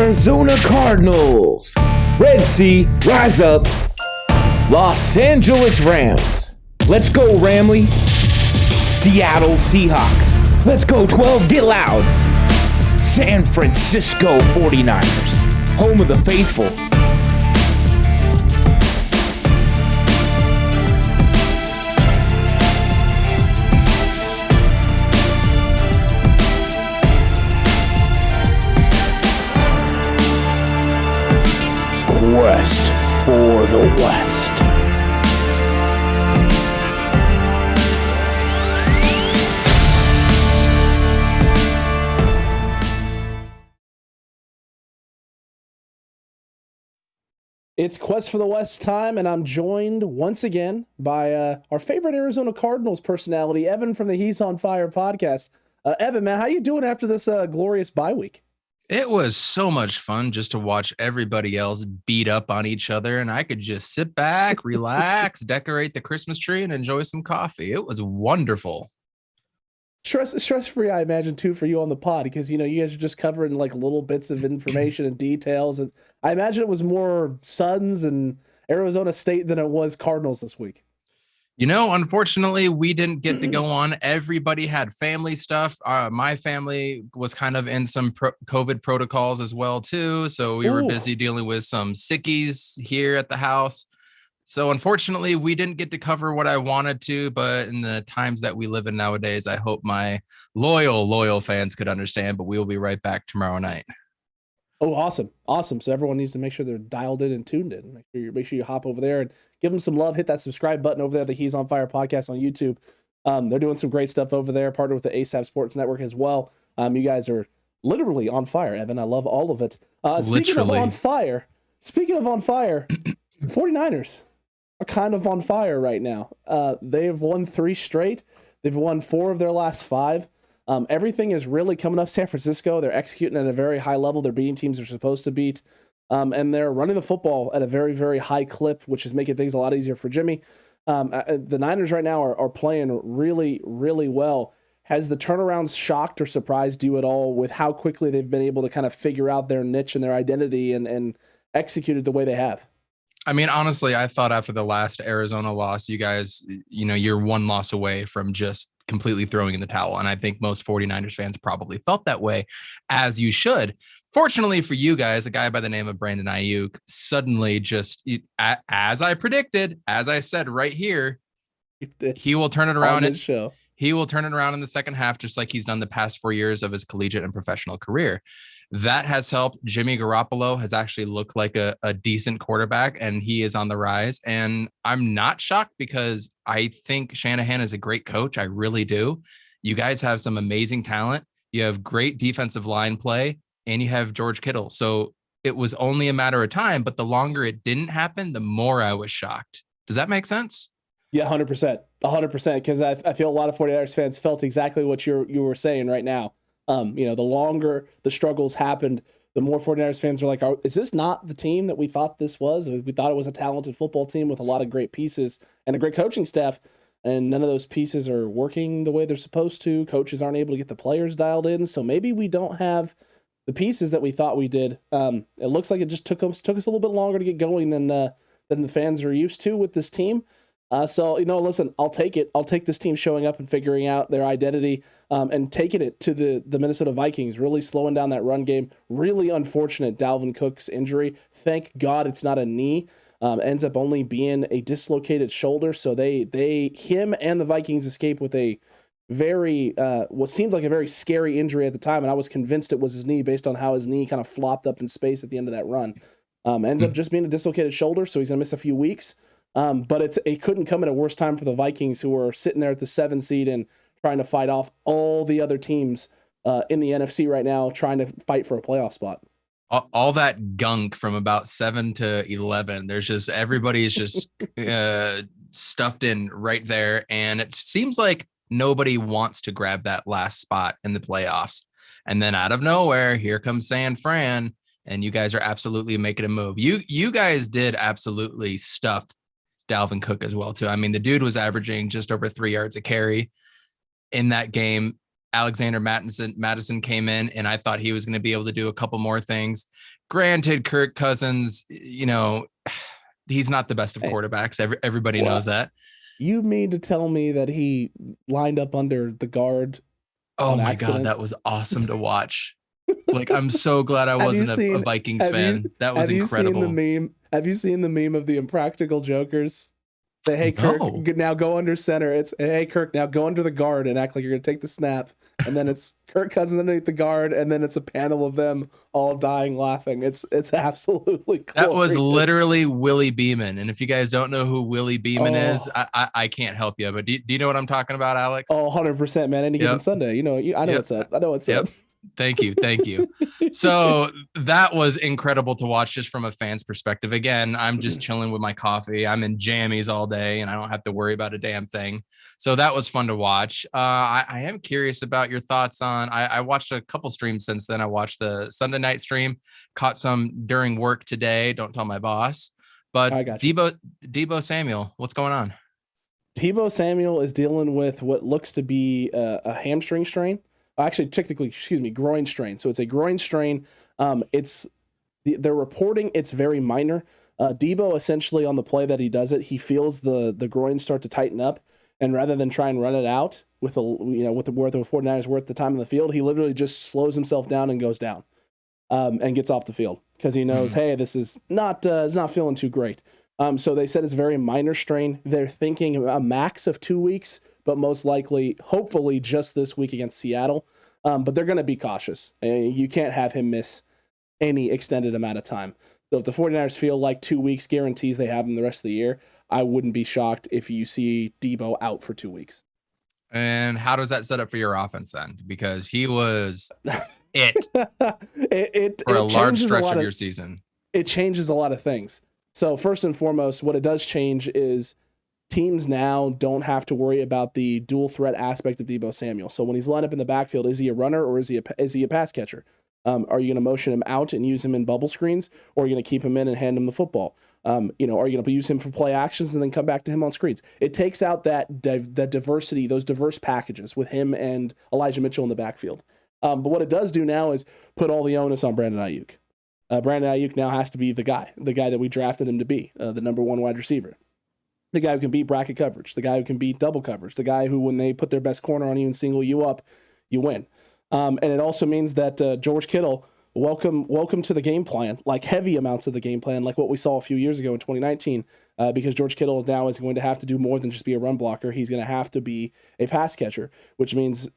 Arizona Cardinals. Red Sea, rise up. Los Angeles Rams. Let's go, Ramley. Seattle Seahawks. Let's go, 12, get loud. San Francisco 49ers. Home of the faithful. Quest for the West. It's Quest for the West time, and I'm joined once again by our favorite Arizona Cardinals personality, Evan from the He's on Fire podcast. Evan, man, how you doing after this glorious bye week? It was so much fun just to watch everybody else beat up on each other, and I could just sit back, relax, decorate the Christmas tree, and enjoy some coffee. It was wonderful. Stress-free, I imagine, too, for you on the pod, because, you know, you guys are just covering, like, little bits of information and details, and I imagine it was more Suns and Arizona State than it was Cardinals this week. You know, unfortunately, we didn't get to go on. Everybody had family stuff. My family was kind of in some COVID protocols as well, too. So we were busy dealing with some sickies here at the house. So unfortunately, we didn't get to cover what I wanted to. But in the times that we live in nowadays, I hope my loyal fans could understand. But we will be right back tomorrow night. Oh, awesome. So everyone needs to make sure they're dialed in and tuned in. Make sure you hop over there and give them some love. Hit that subscribe button over there, the He's on Fire podcast on YouTube. They're doing some great stuff over there, partnered with the ASAP Sports Network as well. You guys are literally on fire, Evan. I love all of it. Speaking of on fire, 49ers are kind of on fire right now. They have won 3 straight. They've won 4 of their last 5. Everything is really coming up San Francisco. They're executing at a very high level. They're beating teams they're supposed to beat. And they're running the football at a very, very high clip, which is making things a lot easier for Jimmy. The Niners right now are playing really, really well. Has the turnarounds shocked or surprised you at all with how quickly they've been able to kind of figure out their niche and their identity and execute it the way they have? I mean, honestly, I thought after the last Arizona loss, you guys, you're 1 loss away from just completely throwing in the towel. And I think most 49ers fans probably felt that way, as you should. Fortunately for you guys, a guy by the name of Brandon Ayuk suddenly just, as I predicted, as I said right here, he will turn it around. He will turn it around in the second half, just like he's done the past 4 years of his collegiate and professional career. That has helped. Jimmy Garoppolo has actually looked like a decent quarterback, and he is on the rise. And I'm not shocked because I think Shanahan is a great coach. I really do. You guys have some amazing talent. You have great defensive line play, and you have George Kittle. So it was only a matter of time, but the longer it didn't happen, the more I was shocked. Does that make sense? Yeah, 100%. 100%. Because I feel a lot of 49ers fans felt exactly what you were saying right now. The longer the struggles happened, the more 49ers fans are like, is this not the team that we thought this was? We thought it was a talented football team with a lot of great pieces and a great coaching staff, and none of those pieces are working the way they're supposed to. Coaches aren't able to get the players dialed in, so maybe we don't have the pieces that we thought we did. It looks like it just took us a little bit longer to get going than the fans are used to with this team. So, listen, I'll take it. I'll take this team showing up and figuring out their identity and taking it to the Minnesota Vikings, really slowing down that run game. Really unfortunate Dalvin Cook's injury. Thank God it's not a knee. Ends up only being a dislocated shoulder. So him and the Vikings escape with a very, what seemed like a very scary injury at the time. And I was convinced it was his knee based on how his knee kind of flopped up in space at the end of that run. Ends up just being a dislocated shoulder. So he's going to miss a few weeks. But it couldn't come at a worse time for the Vikings, who are sitting there at the 7 seed and trying to fight off all the other teams in the NFC right now, trying to fight for a playoff spot. All that gunk from about 7 to 11, there's just everybody's just stuffed in right there. And it seems like nobody wants to grab that last spot in the playoffs. And then out of nowhere, here comes San Fran, and you guys are absolutely making a move. You guys did absolutely stuff Dalvin Cook as well, too. I mean, the dude was averaging just over 3 yards a carry in that game. Alexander Madison came in, and I thought he was going to be able to do a couple more things. Granted, Kirk Cousins, he's not the best of quarterbacks. Everybody knows that. You mean to tell me that he lined up under the guard? Oh my God, that was awesome to watch. Like, I'm so glad I wasn't a Vikings fan. That was incredible. Have you seen the meme of the Impractical Jokers? Say, hey, Kirk, now go under center. It's, hey, Kirk, now go under the guard and act like you're going to take the snap. And then it's Kirk Cousins underneath the guard, and then it's a panel of them all dying laughing. It's absolutely glorious. That was literally Willie Beeman. And if you guys don't know who Willie Beeman is, I can't help you. But do you know what I'm talking about, Alex? Oh, 100%, man. Any given Sunday. I know what's up. I know what's up. Thank you. So that was incredible to watch just from a fan's perspective. Again, I'm just chilling with my coffee. I'm in jammies all day and I don't have to worry about a damn thing. So that was fun to watch. I am curious about your thoughts on, I watched a couple streams since then. I watched the Sunday night stream, caught some during work today. Don't tell my boss, but Deebo Samuel, what's going on? Deebo Samuel is dealing with what looks to be a hamstring strain. Actually, technically, groin strain. So it's a groin strain. They're reporting it's very minor. Deebo, essentially on the play that he does it, he feels the groin start to tighten up, and rather than try and run it out with the 49ers were at the time in the field, he literally just slows himself down and goes down, and gets off the field because he knows, hey, this is not feeling too great. So they said it's a very minor strain. They're thinking a max of 2 weeks, but most likely, hopefully, just this week against Seattle. But they're going to be cautious. You can't have him miss any extended amount of time. So if the 49ers feel like 2 weeks guarantees they have him the rest of the year, I wouldn't be shocked if you see Deebo out for 2 weeks. And how does that set up for your offense then? Because he was it for a large stretch of your season. It changes a lot of things. So first and foremost, what it does change is teams now don't have to worry about the dual threat aspect of Deebo Samuel. So when he's lined up in the backfield, is he a runner or is he a pass catcher? Are you going to motion him out and use him in bubble screens, or are you going to keep him in and hand him the football? Are you going to use him for play actions and then come back to him on screens? It takes out that diversity, those diverse packages with him and Elijah Mitchell in the backfield. But what it does do now is put all the onus on Brandon Ayuk. Brandon Ayuk now has to be the guy that we drafted him to be, the number one wide receiver. The guy who can beat bracket coverage, the guy who can beat double coverage, the guy who, when they put their best corner on you and single you up, you win. And it also means that George Kittle, welcome to the game plan, like heavy amounts of the game plan, like what we saw a few years ago in 2019, because George Kittle now is going to have to do more than just be a run blocker. He's going to have to be a pass catcher, which means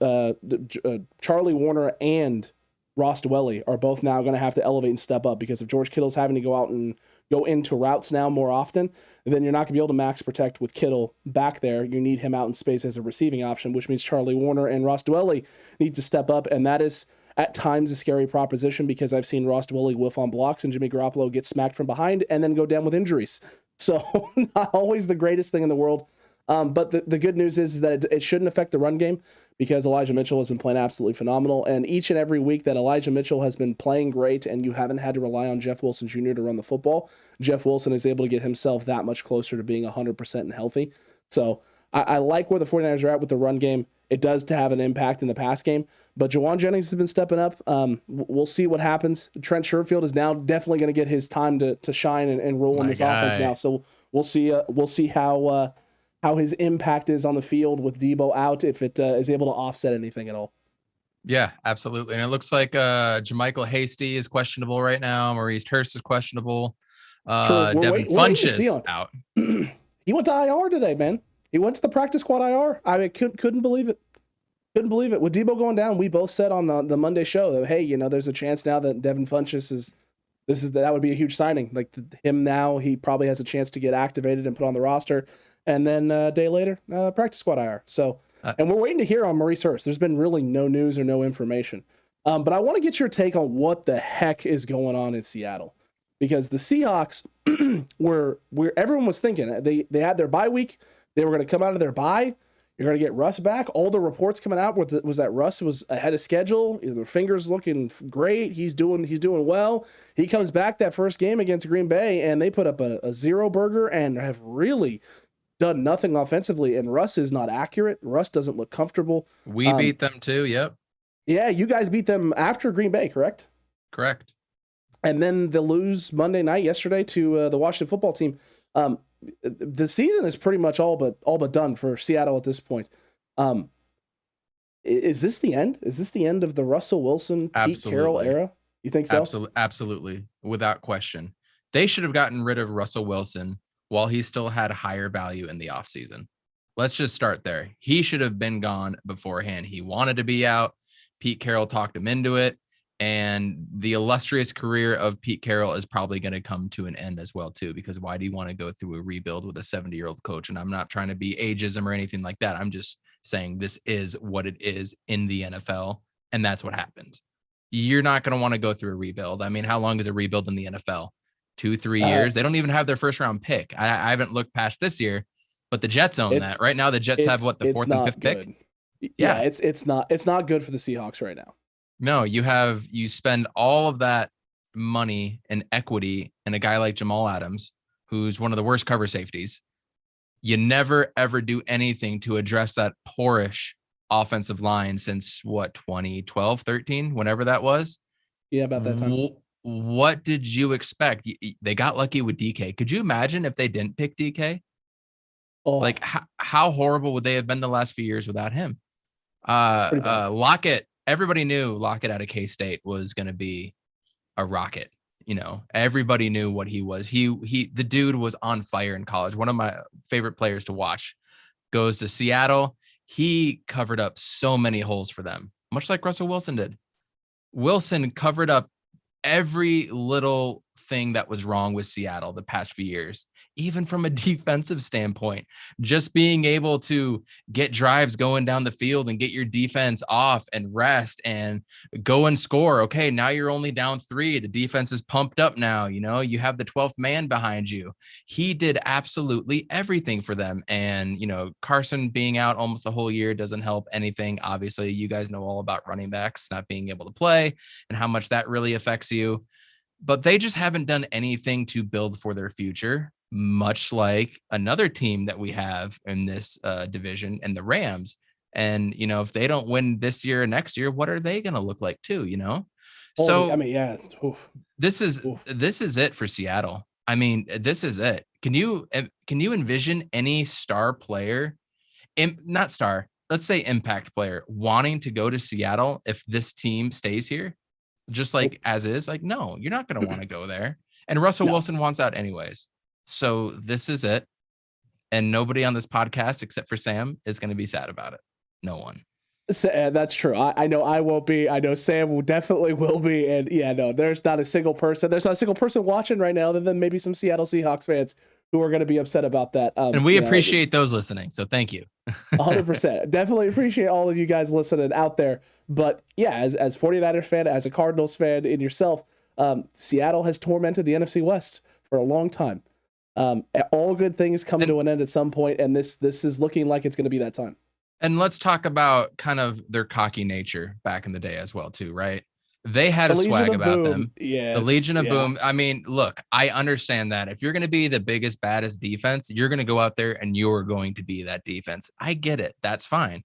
Charlie Warner and Ross Dwelly are both now going to have to elevate and step up, because if George Kittle's having to go out and go into routes now more often, then you're not going to be able to max protect with Kittle back there. You need him out in space as a receiving option, which means Charlie Warner and Ross Dwelly need to step up, and that is at times a scary proposition, because I've seen Ross Dwelly whiff on blocks and Jimmy Garoppolo get smacked from behind and then go down with injuries. So not always the greatest thing in the world. But the good news is that it shouldn't affect the run game, because Elijah Mitchell has been playing absolutely phenomenal. And each and every week that Elijah Mitchell has been playing great and you haven't had to rely on Jeff Wilson Jr. to run the football, Jeff Wilson is able to get himself that much closer to being 100% and healthy. So I like where the 49ers are at with the run game. It does to have an impact in the pass game. But Jawan Jennings has been stepping up. We'll see what happens. Trent Sherfield is now definitely going to get his time to shine and roll in this offense now. So we'll see how his impact is on the field with Deebo out, if it is able to offset anything at all. Yeah, absolutely. And it looks like Jermichael Hasty is questionable right now. Maurice Hurst is questionable. Devin Funch is out. He went to IR today, man. He went to the practice squad IR. I mean, couldn't believe it. Couldn't believe it. With Deebo going down, we both said on the Monday show that, hey, there's a chance now that Devin Funchess that would be a huge signing. Like him now, he probably has a chance to get activated and put on the roster. And then a day later, practice squad IR. So, and we're waiting to hear on Maurice Hurst. There's been really no news or no information. But I want to get your take on what the heck is going on in Seattle, because the Seahawks were everyone was thinking they had their bye week. They were going to come out of their bye. You're going to get Russ back. All the reports coming out was that Russ was ahead of schedule. Their fingers looking great. He's doing well. He comes back that first game against Green Bay, and they put up a zero burger and have really done nothing offensively, and Russ is not accurate. Russ doesn't look comfortable. We beat them too. Yep. Yeah, you guys beat them after Green Bay, correct? Correct. and then the lose Monday night yesterday to the Washington football team. The season is pretty much all but done for Seattle at this point. Is this the end? Is this the end of the Russell Wilson, Pete Carroll era? You think so? Absolutely, without question. They should have gotten rid of Russell Wilson while he still had higher value in the offseason. Let's just start there. He should have been gone beforehand. He wanted to be out. Pete Carroll talked him into it. And the illustrious career of Pete Carroll is probably going to come to an end as well, too, because why do you want to go through a rebuild with a 70-year-old coach? And I'm not trying to be ageism or anything like that. I'm just saying this is what it is in the NFL, and that's what happens. You're not going to want to go through a rebuild. I mean, how long is a rebuild in the NFL? 2-3 years? They don't even have their first-round pick. I haven't looked past this year, but the Jets own that. Right now, the Jets have, what, the fourth and fifth pick? Yeah, it's not good for the Seahawks right now. No, you spend all of that money and equity in a guy like Jamal Adams, who's one of the worst cover safeties. You never, ever do anything to address that poorish offensive line since, what, 2012, 13, whenever that was? Yeah, about that time. What did you expect? They got lucky with DK. Could you imagine if they didn't pick DK? Oh. Like, how horrible would they have been the last few years without him? Lockett. Everybody knew Lockett out of K-State was going to be a rocket. You know, everybody knew what he was. The dude was on fire in college. One of my favorite players to watch. Goes to Seattle. He covered up so many holes for them, much like Russell Wilson did. Wilson covered up every little thing that was wrong with Seattle the past few years, even from a defensive standpoint. Just being able to get drives going down the field and get your defense off and rest and go and score. Okay, now you're only down 3. The defense is pumped up now. You know, you have the 12th man behind you. He did absolutely everything for them. And, you know, Carson being out almost the whole year doesn't help anything. Obviously, you guys know all about running backs not being able to play and how much that really affects you. But they just haven't done anything to build for their future, much like another team that we have in this division and the Rams. And, you know, if they don't win this year or next year, what are they going to look like too, you know? So, I mean, yeah. Oof. This is it for Seattle. I mean, this is it. Can you envision any star player, not star, let's say impact player, wanting to go to Seattle if this team stays here? Just like as is, like, no, you're not going to want to go there. And Russell Wilson wants out anyways. So this is it. And nobody on this podcast, except for Sam, is going to be sad about it. No one. That's true. I know I won't be. I know Sam definitely will be. And yeah, no, there's not a single person watching right now other than maybe some Seattle Seahawks fans who are going to be upset about that. And we appreciate those listening. So thank you. 100%. Definitely appreciate all of you guys listening out there. But yeah, as 49ers fan, as a Cardinals fan in yourself, Seattle has tormented the NFC West for a long time. All good things come to an end at some point, and this is looking like it's going to be that time. And let's talk about kind of their cocky nature back in the day as well, too, right? They had a swag about them. Yes, the Legion of Boom. I mean, look, I understand that. If you're going to be the biggest, baddest defense, you're going to go out there and you're going to be that defense. I get it. That's fine.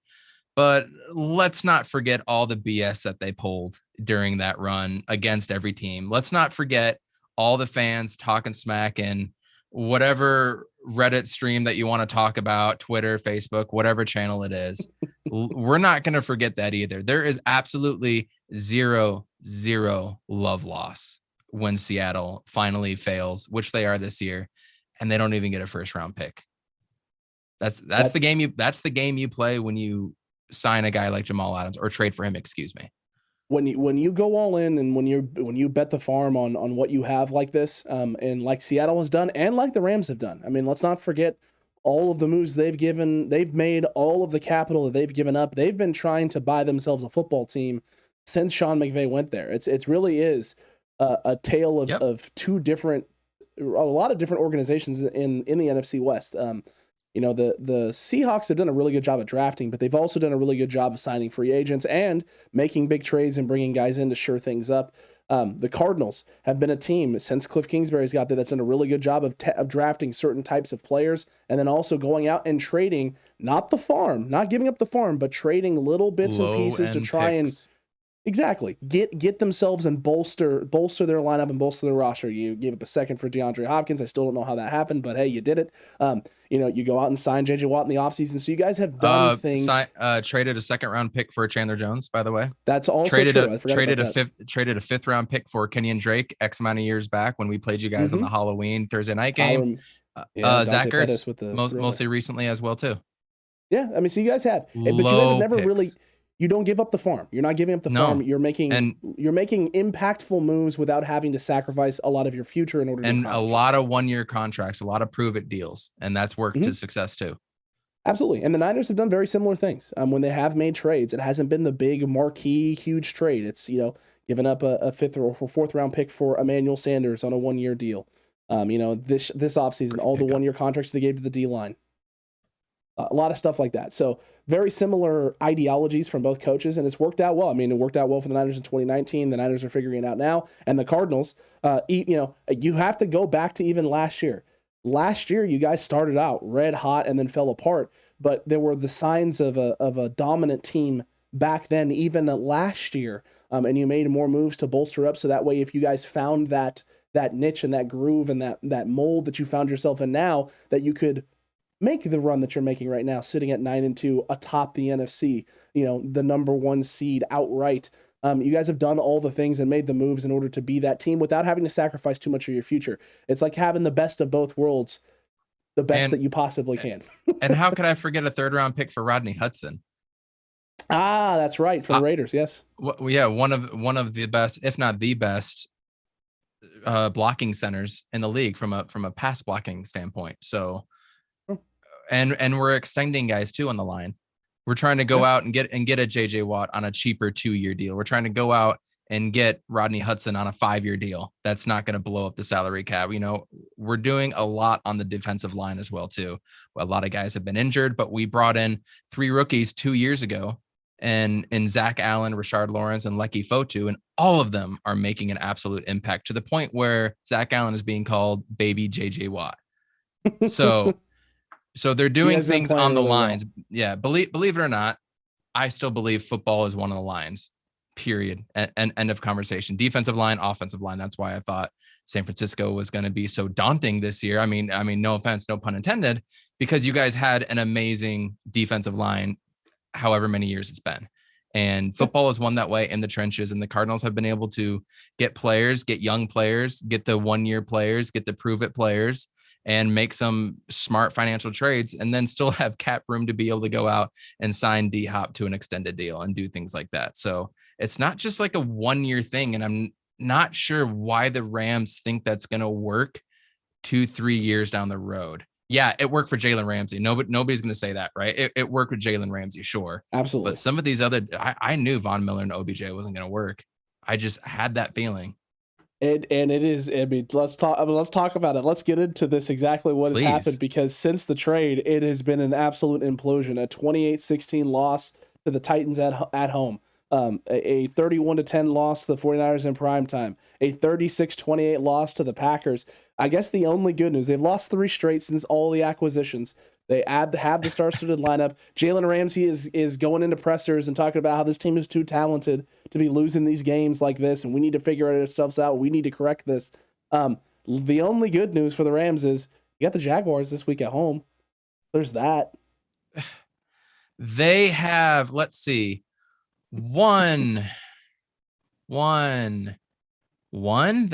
But let's not forget all the BS that they pulled during that run against every team. Let's not forget all the fans talking smack in whatever Reddit stream that you want to talk about, Twitter, Facebook, whatever channel it is. We're not going to forget that either. There is absolutely zero love loss when Seattle finally fails, which they are this year, and they don't even get a first round pick. That's the game you play when you sign a guy like Jamal Adams or trade for him, excuse me. When you go all in and when you bet the farm on what you have like this, and like Seattle has done and like the Rams have done. I mean, let's not forget all of the moves they've made, all of the capital that they've given up. They've been trying to buy themselves a football team since Sean McVay went there. It's really is a tale of a lot of different organizations in the NFC West. You know, the Seahawks have done a really good job at drafting, but they've also done a really good job of signing free agents and making big trades and bringing guys in to shore things up. The Cardinals have been a team since Cliff Kingsbury's got there that's done a really good job of drafting certain types of players and then also going out and trading, not giving up the farm, but trading little bits and pieces to try Exactly. Get themselves and bolster their lineup and bolster their roster. You gave up a second for DeAndre Hopkins. I still don't know how that happened, but hey, you did it. You go out and sign JJ Watt in the offseason. So you guys have done things. Traded a second round pick for Chandler Jones, by the way. That's also traded true. Traded a fifth round pick for Kenyon Drake X amount of years back when we played you guys on the Halloween Thursday night game. Zach Ertz with the mostly recently as well too. Yeah, I mean, so you guys have, but you guys have never really. You don't give up the farm. You're not giving up the farm. You're making impactful moves without having to sacrifice a lot of your future in order to a lot of 1-year contracts, a lot of prove it deals, and that's worked to success too. Absolutely. And the Niners have done very similar things. When they have made trades, it hasn't been the big marquee huge trade. It's, giving up a fifth or fourth round pick for Emmanuel Sanders on a 1-year deal. This offseason, all the 1-year contracts they gave to the D-line. A lot of stuff like that. So very similar ideologies from both coaches, and it's worked out well. I mean, it worked out well for the Niners in 2019. The Niners are figuring it out now. And the Cardinals, you have to go back to even last year. Last year, you guys started out red hot and then fell apart, but there were the signs of a dominant team back then, even last year. And you made more moves to bolster up. So that way, if you guys found that niche and that groove and that mold that you found yourself in now, that you could make the run that you're making right now, sitting at 9-2 atop the NFC, the number 1 seed outright. You guys have done all the things and made the moves in order to be that team without having to sacrifice too much of your future. It's like having the best of both worlds, the best that you possibly can. And how could I forget a 3rd round pick for Rodney Hudson? Ah, that's right, for the Raiders. Yes. Well, yeah, one of the best, if not the best, blocking centers in the league from a pass blocking standpoint. So. And we're extending guys too on the line. We're trying to go out and get a JJ Watt on a cheaper 2-year deal. We're trying to go out and get Rodney Hudson on a 5-year deal. That's not going to blow up the salary cap. We're doing a lot on the defensive line as well too. A lot of guys have been injured, but we brought in 3 rookies 2 years ago, and Zach Allen, Rashard Lawrence, and Lecky Fotu, and all of them are making an absolute impact to the point where Zach Allen is being called baby JJ Watt. So they're doing things on the lines. Well. Yeah. Believe it or not, I still believe football is one of the lines, period. And end of conversation. Defensive line, offensive line. That's why I thought San Francisco was going to be so daunting this year. I mean, no offense, no pun intended, because you guys had an amazing defensive line, however many years it's been. And football is one that way in the trenches. And the Cardinals have been able to get young players, get the 1-year players, get the prove it players, and make some smart financial trades, and then still have cap room to be able to go out and sign D-Hop to an extended deal and do things like that. So it's not just like a 1-year thing. And I'm not sure why the Rams think that's going to work 2-3 years down the road. Yeah, it worked for Jalen Ramsey. Nobody's going to say that, right? It worked with Jalen Ramsey, sure. Absolutely. But some of these other, I knew Von Miller and OBJ wasn't going to work. I just had that feeling. And it is, let's talk about it. Let's get into this, exactly what has happened, because since the trade, it has been an absolute implosion. A 28-16 loss to the Titans at home. A 31-10 loss to the 49ers in primetime. A 36-28 loss to the Packers. I guess the only good news, they've lost 3 straight since all the acquisitions. They have the star-studded lineup. Jalen Ramsey is going into pressers and talking about how this team is too talented to be losing these games like this, and we need to figure ourselves out. We need to correct this. The only good news for the Rams is you got the Jaguars this week at home. There's that. They have, let's see, one. They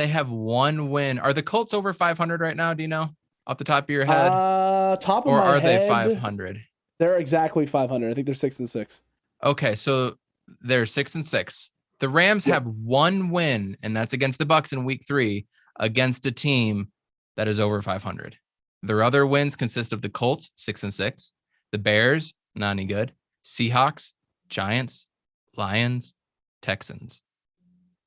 have 1 win. Are the Colts over 500 right now? Do you know off the top of your head? Top of my head. Or are they 500? They're exactly 500. I think they're 6-6. Okay, so they're 6-6. The Rams have 1 win, and that's against the Bucs in week 3 against a team that is over 500. Their other wins consist of the Colts, 6-6, the Bears, not any good, Seahawks, Giants, Lions, Texans.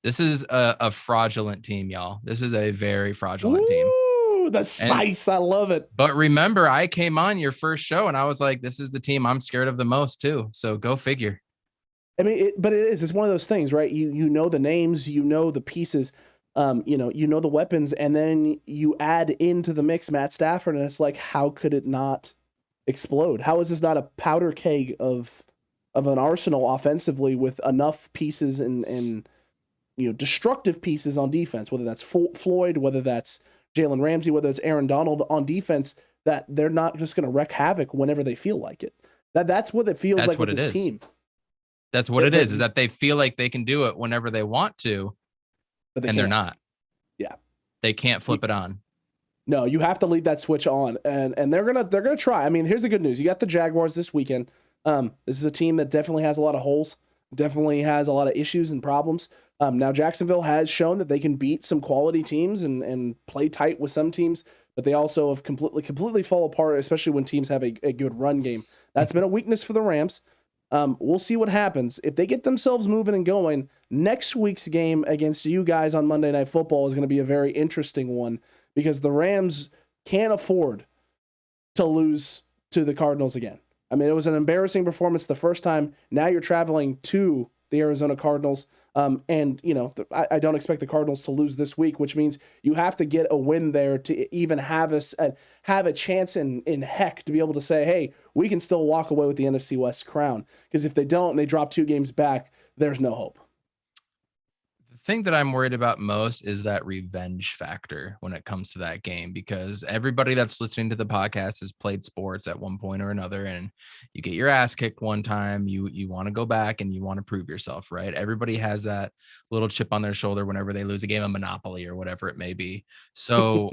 This is a fraudulent team, y'all. This is a very fraudulent team. The spice. I love it. But remember, I came on your first show and I was like, this is the team I'm scared of the most too. So go figure. I mean, it's one of those things, right? You know the names, you know the pieces, you know the weapons, and then you add into the mix Matt Stafford, and it's like, how could it not explode? How is this not a powder keg of of an arsenal offensively with enough pieces and destructive pieces on defense, whether that's Floyd, whether that's Jalen Ramsey, whether it's Aaron Donald on defense, that they're not just going to wreak havoc whenever they feel like it. That's what it feels like with this team. That's what it is that they feel like they can do it whenever they want to, but they're not. Yeah. They can't flip it on. No, you have to leave that switch on, and they're gonna try. I mean, here's the good news: you got the Jaguars this weekend. This is a team that definitely has a lot of holes, definitely has a lot of issues and problems. Now Jacksonville has shown that they can beat some quality teams and play tight with some teams, but they also have completely fall apart, especially when teams have a good run game. That's been a weakness for the Rams. We'll see what happens. If they get themselves moving and going, next week's game against you guys on Monday Night Football is going to be a very interesting one, because the Rams can't afford to lose to the Cardinals again. I mean, it was an embarrassing performance the first time. Now you're traveling to the Arizona Cardinals. And, I don't expect the Cardinals to lose this week, which means you have to get a win there to even have a chance in heck to be able to say, hey, we can still walk away with the NFC West crown. Because if they don't and they drop 2 games back, there's no hope. The thing that I'm worried about most is that revenge factor when it comes to that game, because everybody that's listening to the podcast has played sports at one point or another, and you get your ass kicked one time, you want to go back and you want to prove yourself, right? Everybody has that little chip on their shoulder whenever they lose a game of Monopoly or whatever it may be. So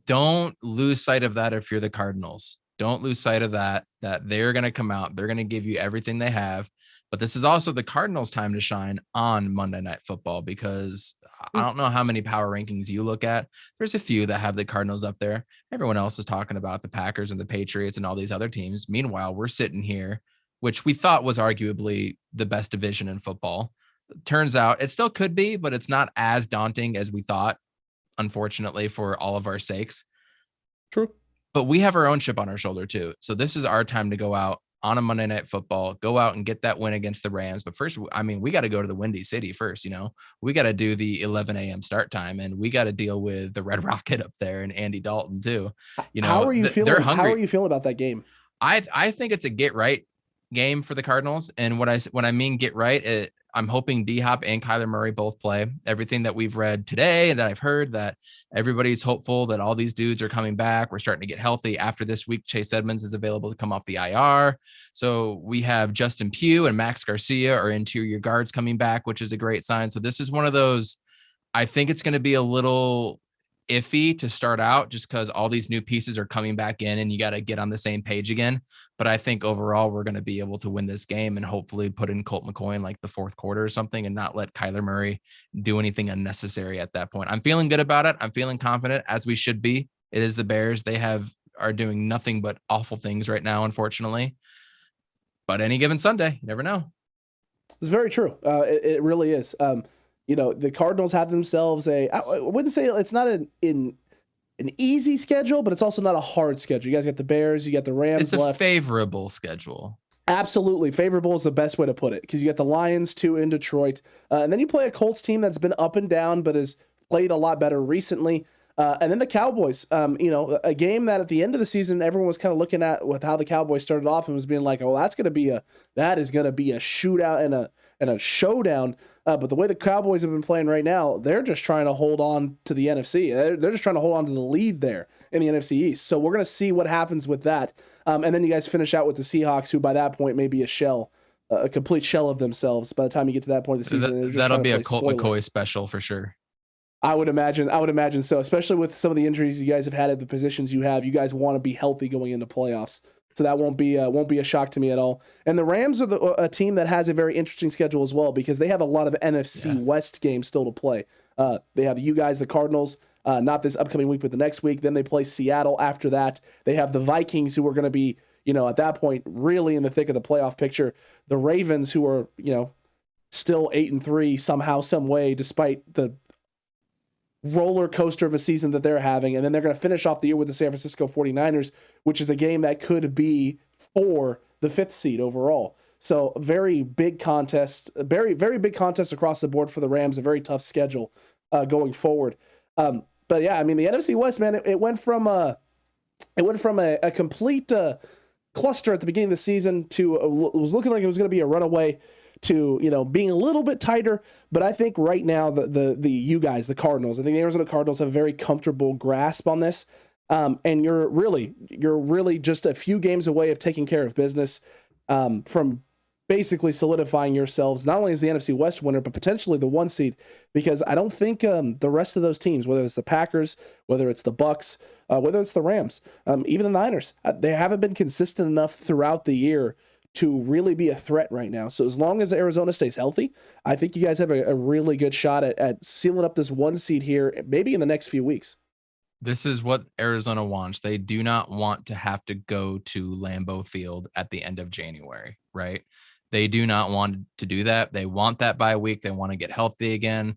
don't lose sight of that. If you're the Cardinals, don't lose sight of that they're going to come out, they're going to give you everything they have. But this is also the Cardinals' time to shine on Monday Night Football, because I don't know how many power rankings you look at. There's a few that have the Cardinals up there. Everyone else is talking about the Packers and the Patriots and all these other teams. Meanwhile, we're sitting here, which we thought was arguably the best division in football. Turns out it still could be, but it's not as daunting as we thought, unfortunately, for all of our sakes. True. But we have our own chip on our shoulder too. So this is our time to go out on a Monday Night Football, go out and get that win against the Rams. But first, I mean, we got to go to the Windy City first. We got to do the 11 a.m. start time, and we got to deal with the Red Rocket up there and Andy Dalton too. How are you feeling? How are you feeling about that game? I think it's a get right game for the Cardinals. And when I mean get right, I'm hoping D-Hop and Kyler Murray both play. Everything that we've read today and that I've heard, that everybody's hopeful that all these dudes are coming back. We're starting to get healthy. After this week, Chase Edmonds is available to come off the IR. So we have Justin Pugh and Max Garcia, our interior guards, coming back, which is a great sign. So this is one of those, I think it's going to be a little iffy to start out, just because all these new pieces are coming back in and you got to get on the same page again. But I think overall we're going to be able to win this game and hopefully put in Colt McCoy in like the fourth quarter or something, and not let Kyler Murray do anything unnecessary at that point. I'm feeling good about it. I'm feeling confident, as we should be. It is the Bears. They are doing nothing but awful things right now, unfortunately. But any given Sunday, you never know. It's very true. It really is. The Cardinals have themselves I wouldn't say it's not an easy schedule, but it's also not a hard schedule. You guys got the Bears, you got the Rams. It's a favorable schedule. Absolutely. Favorable is the best way to put it, because you got the Lions too in Detroit. And then you play a Colts team that's been up and down, but has played a lot better recently. And then the Cowboys, a game that at the end of the season, everyone was kind of looking at with how the Cowboys started off and was being like, oh, that is going to be a shootout and a showdown. But the way the Cowboys have been playing right now, they're just trying to hold on to the NFC. They're just trying to hold on to the lead there in the NFC East. So we're going to see what happens with that. And then you guys finish out with the Seahawks, who by that point may be a complete shell of themselves by the time you get to that point of the season. That'll be a Colt McCoy special for sure. I would imagine so, especially with some of the injuries you guys have had at the positions you have. You guys want to be healthy going into playoffs. So that won't be a shock to me at all. And the Rams are a team that has a very interesting schedule as well, because they have a lot of NFC West games still to play. They have you guys, the Cardinals, not this upcoming week, but the next week. Then they play Seattle after that. They have the Vikings, who are going to be, at that point, really in the thick of the playoff picture. The Ravens, who are, still 8-3 somehow, some way, despite the roller coaster of a season that they're having. And then they're going to finish off the year with the San Francisco 49ers, which is a game that could be for the 5th seed overall. So very big contest, very, very big contest across the board for the Rams, a very tough schedule going forward. But yeah, I mean, the NFC West, man, it went from a complete cluster at the beginning of the season to it was looking like it was going to be a runaway to, you know, being a little bit tighter. But I think right now the you guys, the Cardinals, I think the Arizona Cardinals have a very comfortable grasp on this. And you're really just a few games away of taking care of business, from basically solidifying yourselves not only as the NFC West winner, but potentially the 1 seed, because I don't think the rest of those teams, whether it's the Packers, whether it's the Bucks, whether it's the Rams, even the Niners, they haven't been consistent enough throughout the year to really be a threat right now. So as long as Arizona stays healthy, I think you guys have a really good shot at sealing up this 1 seed here, maybe in the next few weeks. This is what Arizona wants. They do not want to have to go to Lambeau Field at the end of January, right? They do not want to do that. They want that bye week. They want to get healthy again.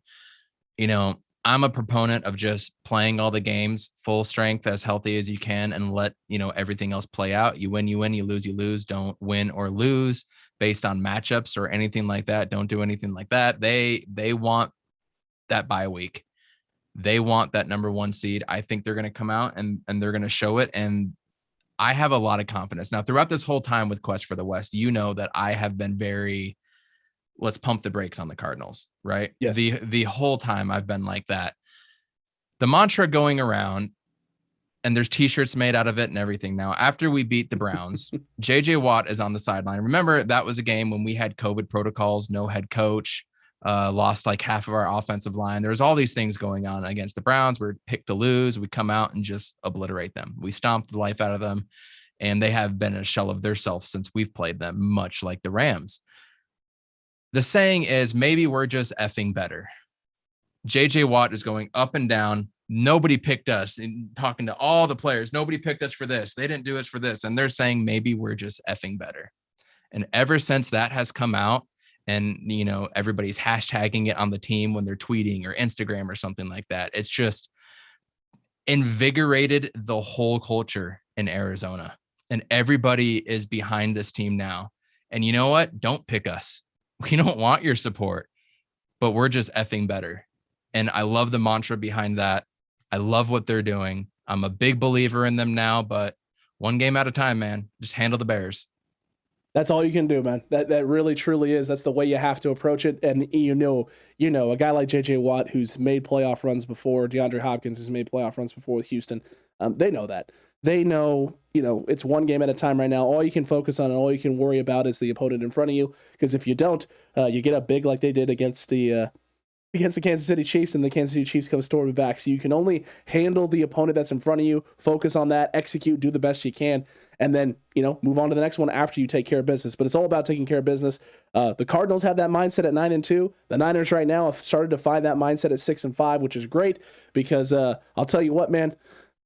You know, I'm a proponent of just playing all the games full strength, as healthy as you can, and let, you know, everything else play out. You win, you win, you lose. Don't win or lose based on matchups or anything like that. Don't do anything like that. They want that bye week. They want that number 1 seed. I think they're going to come out and they're going to show it. And I have a lot of confidence. Now, throughout this whole time with Quest for the West, you know that I have been very, let's pump the brakes on the Cardinals, right? Yes. The whole time I've been like that. The mantra going around, and there's t-shirts made out of it and everything. Now, after we beat the Browns, JJ Watt is on the sideline. Remember, that was a game when we had COVID protocols, no head coach, lost like half of our offensive line. There's all these things going on against the Browns. We're picked to lose. We come out and just obliterate them. We stomped the life out of them, and they have been a shell of their self since we've played them, much like the Rams. The saying is, maybe we're just effing better. JJ Watt is going up and down. Nobody picked us, and talking to all the players. Nobody picked us for this. They didn't do us for this. And they're saying, maybe we're just effing better. And ever since that has come out, and, you know, everybody's hashtagging it on the team when they're tweeting or Instagram or something like that, it's just invigorated the whole culture in Arizona. And everybody is behind this team now. And you know what? Don't pick us. We don't want your support, but we're just effing better. And I love the mantra behind that. I love what they're doing. I'm a big believer in them now, but 1 game at a time, man. Just handle the Bears. That's all you can do, man. That really truly is. That's the way you have to approach it. And you know, a guy like JJ Watt, who's made playoff runs before, DeAndre Hopkins, who's made playoff runs before with Houston, they know that. They know, you know, it's 1 game at a time right now. All you can focus on and all you can worry about is the opponent in front of you. Because if you don't, you get up big like they did against the Kansas City Chiefs, and the Kansas City Chiefs come storming back. So you can only handle the opponent that's in front of you, focus on that, execute, do the best you can, and then, you know, move on to the next one after you take care of business. But it's all about taking care of business. The Cardinals have that mindset at 9-2. The Niners right now have started to find that mindset at 6-5, which is great because I'll tell you what, man,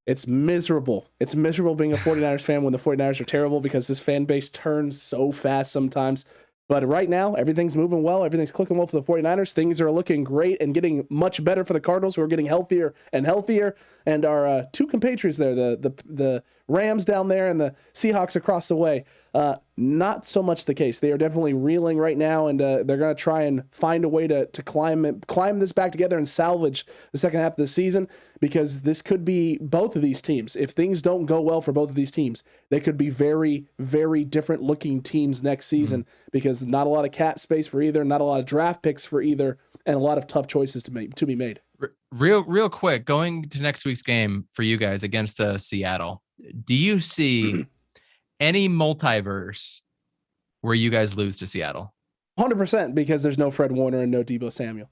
it's miserable. It's miserable being a 49ers fan when the 49ers are terrible because this fan base turns so fast sometimes. But right now, everything's moving well. Everything's clicking well for the 49ers. Things are looking great and getting much better for the Cardinals, who are getting healthier and healthier. And our 2 compatriots there, the Rams down there and the Seahawks across the way, not so much the case. They are definitely reeling right now, and they're going to try and find a way to climb this back together and salvage the second half of the season, because this could be both of these teams. If things don't go well for both of these teams, they could be very, very different looking teams next season, because not a lot of cap space for either, not a lot of draft picks for either, and a lot of tough choices to be made. Real quick, going to next week's game for you guys against Seattle, do you see any multiverse where you guys lose to Seattle? 100%, because there's no Fred Warner and no Deebo Samuel,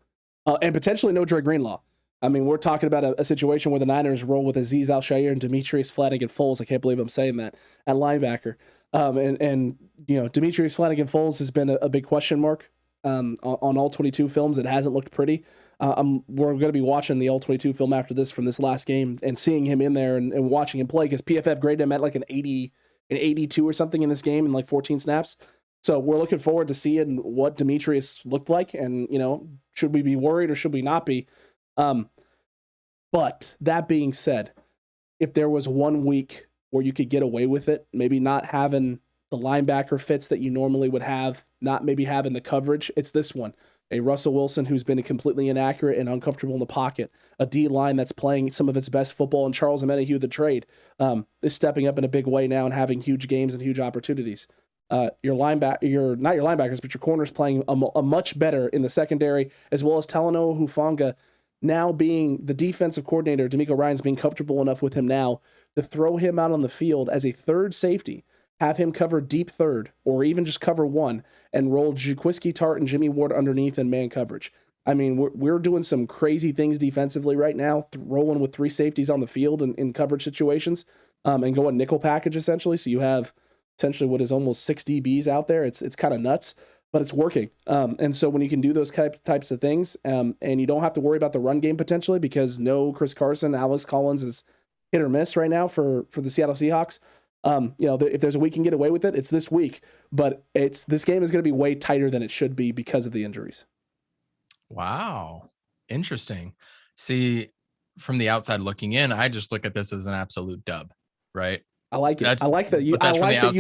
and potentially no Dre Greenlaw. I mean, we're talking about a situation where the Niners roll with Azeez Al-Shaair and Demetrius Flanagan-Foles. I can't believe I'm saying that, at linebacker. And you know, Demetrius Flanagan-Foles has been a big question mark on all 22 films. It hasn't looked pretty. We're going to be watching the all 22 film after this from this last game and seeing him in there and watching him play, because PFF graded him at like an 82 or something in this game in like 14 snaps. So we're looking forward to seeing what Demetrius looked like, and, you know, should we be worried or should we not be? But that being said, if there was 1 week where you could get away with it, maybe not having the linebacker fits that you normally would have, not maybe having the coverage, it's this one. a Russell Wilson who's been completely inaccurate and uncomfortable in the pocket, a D-line that's playing some of its best football, and Charles Omenihu, the trade, is stepping up in a big way now and having huge games and huge opportunities. Not your linebackers, but your corners playing a much better in the secondary, as well as Talanoa Hufanga now being the defensive coordinator. D'Amico Ryan's being comfortable enough with him now to throw him out on the field as a third safety, have him cover deep third, or even just cover one, and roll Jaquiski Tart and Jimmy Ward underneath in man coverage. I mean, we're doing some crazy things defensively right now, rolling with three safeties on the field in coverage situations, and going nickel package essentially. So you have essentially what is almost 6 DBs out there. It's kind of nuts, but it's working. And so when you can do those types of things, and you don't have to worry about the run game potentially, because no Chris Carson, Alex Collins is hit or miss right now for the Seattle Seahawks. If there's a week can get away with it, it's this week. But this game is going to be way tighter than it should be because of the injuries. Wow, interesting. See, from the outside looking in, I just look at this as an absolute dub, right? I like it. I like that you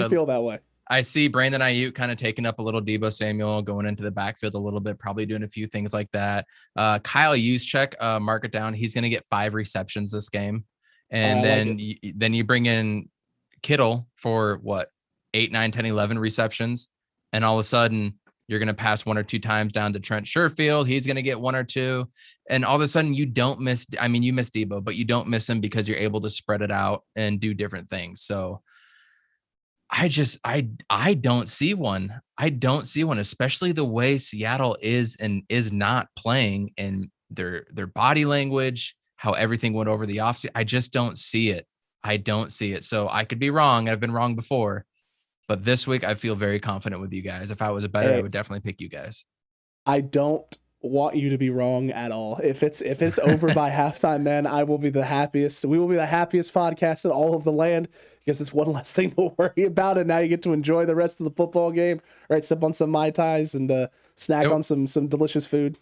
feel that way. I see Brandon Ayuk kind of taking up a little Deebo Samuel, going into the backfield a little bit, probably doing a few things like that. Kyle Juszczyk, mark it down. He's going to get 5 receptions this game. And then you bring in Kittle for 8, 9, 10, 11 receptions. And all of a sudden you're going to pass 1 or 2 times down to Trent Sherfield. He's going to get 1 or 2. And all of a sudden you miss Deebo, but you don't miss him because you're able to spread it out and do different things. So I don't see one. I don't see one, especially the way Seattle is and is not playing, and their body language, how everything went over the offseason. I just don't see it. I don't see it. So I could be wrong. I've been wrong before, but this week I feel very confident with you guys. If I was a better, I would definitely pick you guys. I don't want you to be wrong at all. If it's over by halftime, man, I will be the happiest. We will be the happiest podcast in all of the land, because it's one less thing to worry about, and now you get to enjoy the rest of the football game. Right, sip on some Mai Tais and snack on some delicious food.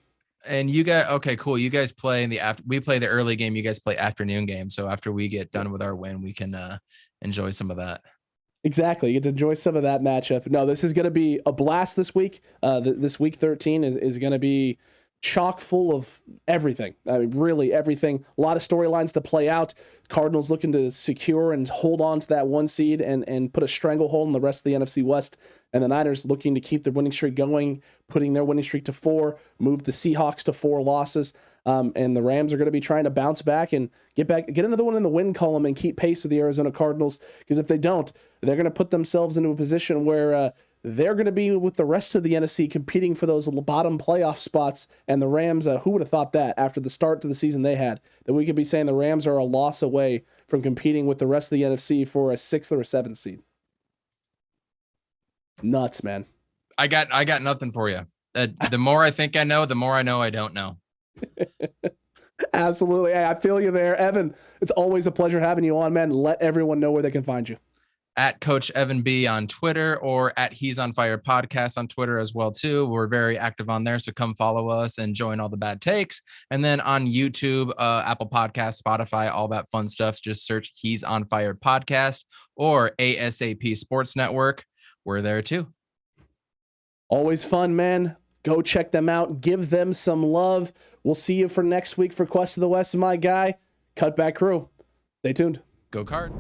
And you guys, okay, cool. You guys play we play the early game. You guys play afternoon game. So after we get done with our win, we can enjoy some of that. Exactly. You get to enjoy some of that matchup. No, this is going to be a blast this week. This week 13 is going to be chock full of everything. I mean, really everything. A lot of storylines to play out. Cardinals looking to secure and hold on to that 1 seed and put a stranglehold on the rest of the NFC West. And the Niners looking to keep their winning streak going, putting their winning streak to 4, move the Seahawks to 4 losses. And the Rams are going to be trying to bounce back and get another one in the win column and keep pace with the Arizona Cardinals. Because if they don't, they're going to put themselves into a position where they're going to be with the rest of the NFC competing for those bottom playoff spots. And the Rams, who would have thought that after the start to the season they had, that we could be saying the Rams are a loss away from competing with the rest of the NFC for a 6th or a 7th seed. Nuts, man. I got nothing for you. The more I think I know, the more I know I don't know. Absolutely. Hey, I feel you there. Evan, it's always a pleasure having you on, man. Let everyone know where they can find you. At Coach Evan B on Twitter, or at He's on Fire Podcast on Twitter as well too. We're very active on there, so come follow us and join all the bad takes. And then on YouTube, Apple Podcasts, Spotify, all that fun stuff. Just search He's on Fire Podcast or ASAP Sports Network. We're there too. Always fun, man. Go check them out. Give them some love. We'll see you for next week for Quest of the West, my guy. Cutback Crew. Stay tuned. Go Card.